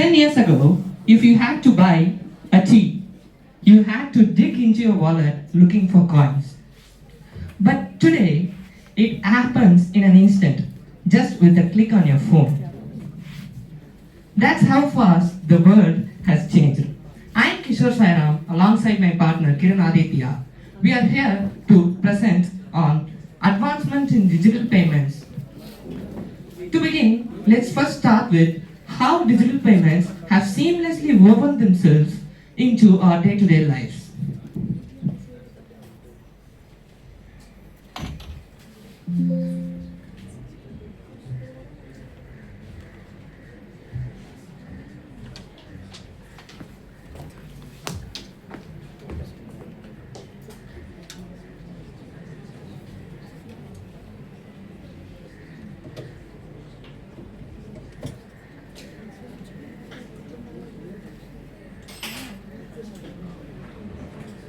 10 years ago, if you had to buy a tea, you had to dig into your wallet looking for coins. But today, it happens in an instant, just with a click on your phone. That's how fast the world has changed. I'm Kishor Sairam alongside my partner Kiran Adityaa. We are here to present on advancement in digital payments. To begin, let's first start with how digital payments have seamlessly woven themselves into our day-to-day lives.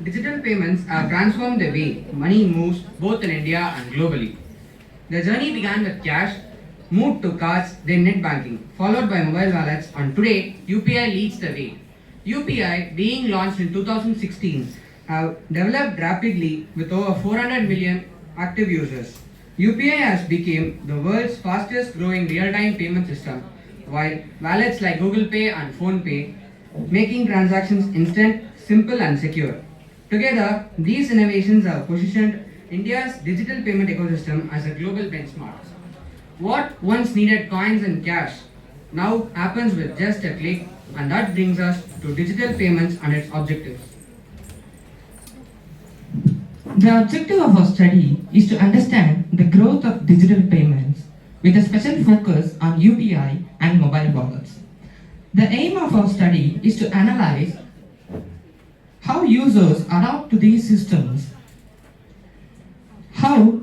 Digital payments have transformed the way money moves both in India and globally. The journey began with cash, moved to cards, then net banking, followed by mobile wallets, and today UPI leads the way. UPI, being launched in 2016, have developed rapidly with over 400 million active users. UPI has become the world's fastest growing real-time payment system, while wallets like Google Pay and Phone Pay making transactions instant, simple and secure. Together, these innovations have positioned India's digital payment ecosystem as a global benchmark. What once needed coins and cash now happens with just a click, and that brings us to digital payments and its objectives. The objective of our study is to understand the growth of digital payments with a special focus on UPI and mobile wallets. The aim of our study is to analyze how users adapt to these systems, how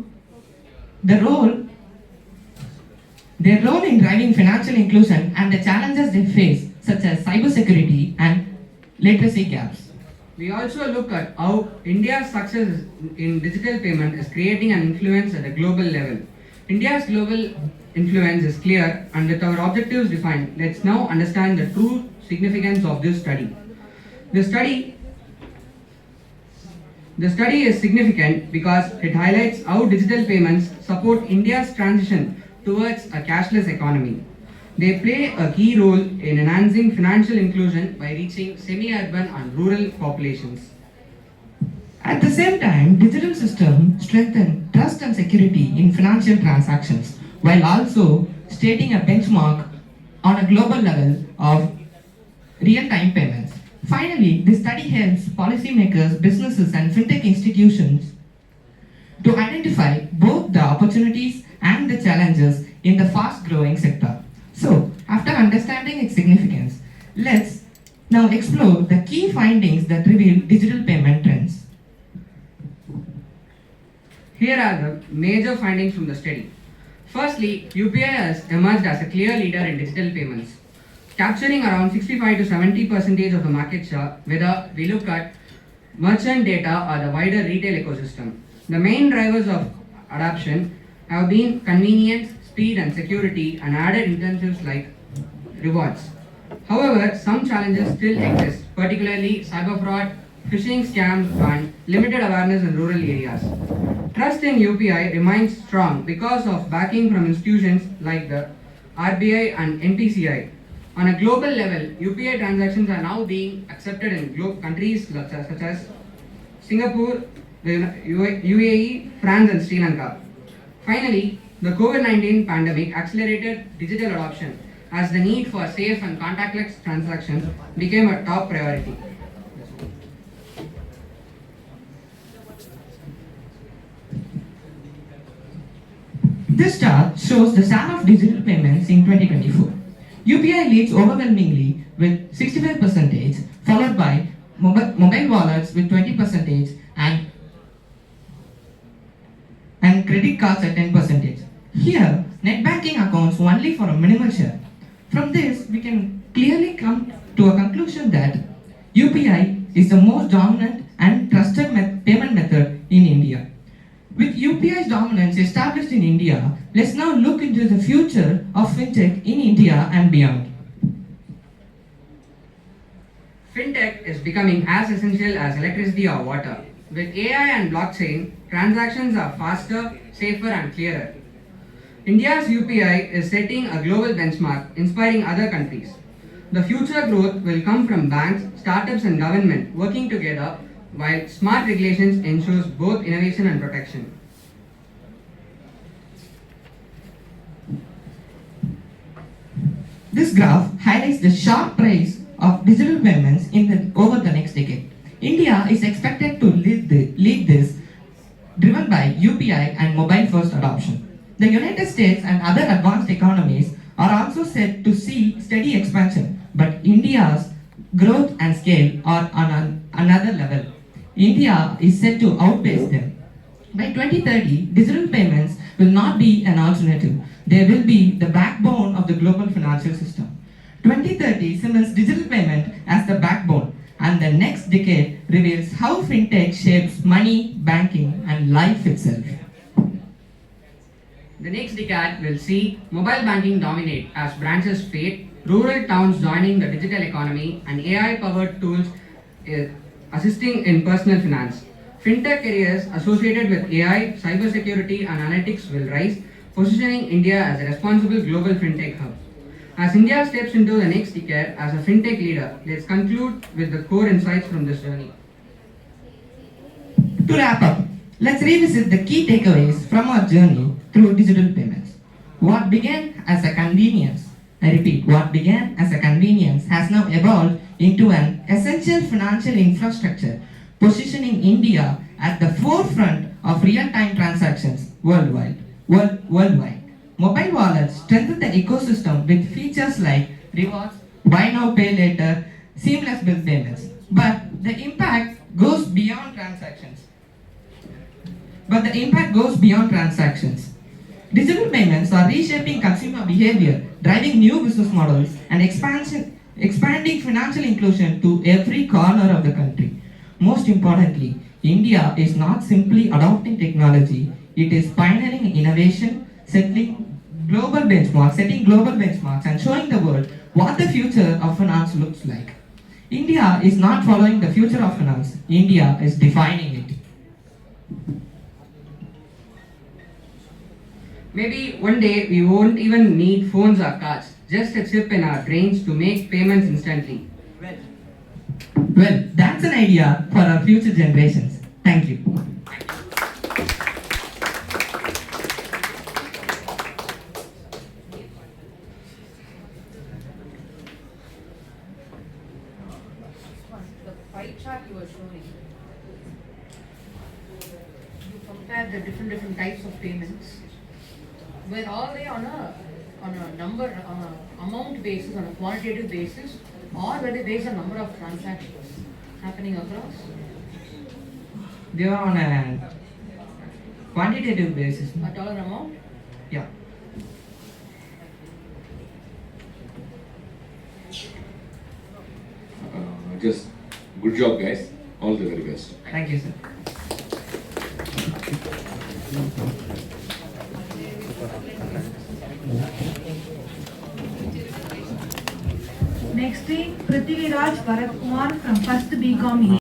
their role in driving financial inclusion and the challenges they face, such as cybersecurity and literacy gaps. We also look at how India's success in digital payment is creating an influence at a global level. India's global influence is clear, and with our objectives defined, let's now understand the true significance of this study. The study is significant because it highlights how digital payments support India's transition towards a cashless economy. They play a key role in enhancing financial inclusion by reaching semi-urban and rural populations. At the same time, digital systems strengthen trust and security in financial transactions, while also stating a benchmark on a global level of real-time payments. Finally, this study helps policymakers, businesses, and fintech institutions to identify both the opportunities and the challenges in the fast-growing sector. So, after understanding its significance, let's now explore the key findings that reveal digital payment trends. Here are the major findings from the study. Firstly, UPI has emerged as a clear leader in digital payments, capturing around 65 to 70% of the market share, whether we look at merchant data or the wider retail ecosystem. The main drivers of adoption have been convenience, speed and security, and added incentives like rewards. However, some challenges still exist, particularly cyber fraud, phishing scams, and limited awareness in rural areas. Trust in UPI remains strong because of backing from institutions like the RBI and NPCI. On a global level, UPI transactions are now being accepted in countries such as Singapore, the UAE, France and Sri Lanka. Finally, the COVID-19 pandemic accelerated digital adoption as the need for safe and contactless transactions became a top priority. This chart shows the share of digital payments in 2024. UPI leads overwhelmingly with 65%, followed by mobile wallets with 20% and credit cards at 10%. Here, net banking accounts only for a minimal share. From this, we can clearly come to a conclusion that UPI is the most dominant and trusted payment method in India. With UPI's dominance established in India, let's now look into the future of fintech in India and beyond. Fintech is becoming as essential as electricity or water. With AI and blockchain, transactions are faster, safer, and clearer. India's UPI is setting a global benchmark, inspiring other countries. The future growth will come from banks, startups, and government working together, while smart regulations ensures both innovation and protection. This graph highlights the sharp rise of digital payments over the next decade. India is expected to lead this, driven by UPI and mobile-first adoption. The United States and other advanced economies are also set to see steady expansion, but India's growth and scale are on another level. India is set to outpace them. By 2030, digital payments will not be an alternative. They will be the backbone of the global financial system. 2030 cements digital payment as the backbone, and the next decade reveals how fintech shapes money, banking, and life itself. The next decade will see mobile banking dominate as branches fade, rural towns joining the digital economy, and AI-powered tools assisting in personal finance. Fintech careers associated with AI, cybersecurity, and analytics will rise, positioning India as a responsible global fintech hub. As India steps into the next decade as a fintech leader, let's conclude with the core insights from this journey. To wrap up, let's revisit the key takeaways from our journey through digital payments. What began as a convenience, I repeat, what began as a convenience has now evolved into an essential financial infrastructure, positioning India at the forefront of real-time transactions worldwide. Mobile wallets strengthen the ecosystem with features like rewards, buy now, pay later, seamless bill payments. But the impact goes beyond transactions. Digital payments are reshaping consumer behavior, driving new business models, and expanding financial inclusion to every corner of the country. Most importantly, India is not simply adopting technology, it is pioneering innovation, setting global benchmarks, and showing the world what the future of finance looks like. India is not following the future of finance, India is defining it. Maybe one day we won't even need phones or cards, just a chip in our brains to make payments instantly. Well, that's an idea for our future generations. Thank you. The pie chart you were showing, you compare the different types of payments. Were all they on a amount basis, on a quantitative basis, or were they based on number of transactions happening across? They are on a quantitative basis. A dollar amount? Yeah. Just good job, guys. All the very best. Thank you, sir. Next week, Prithviraj Bharat Kumar from 1st BCom.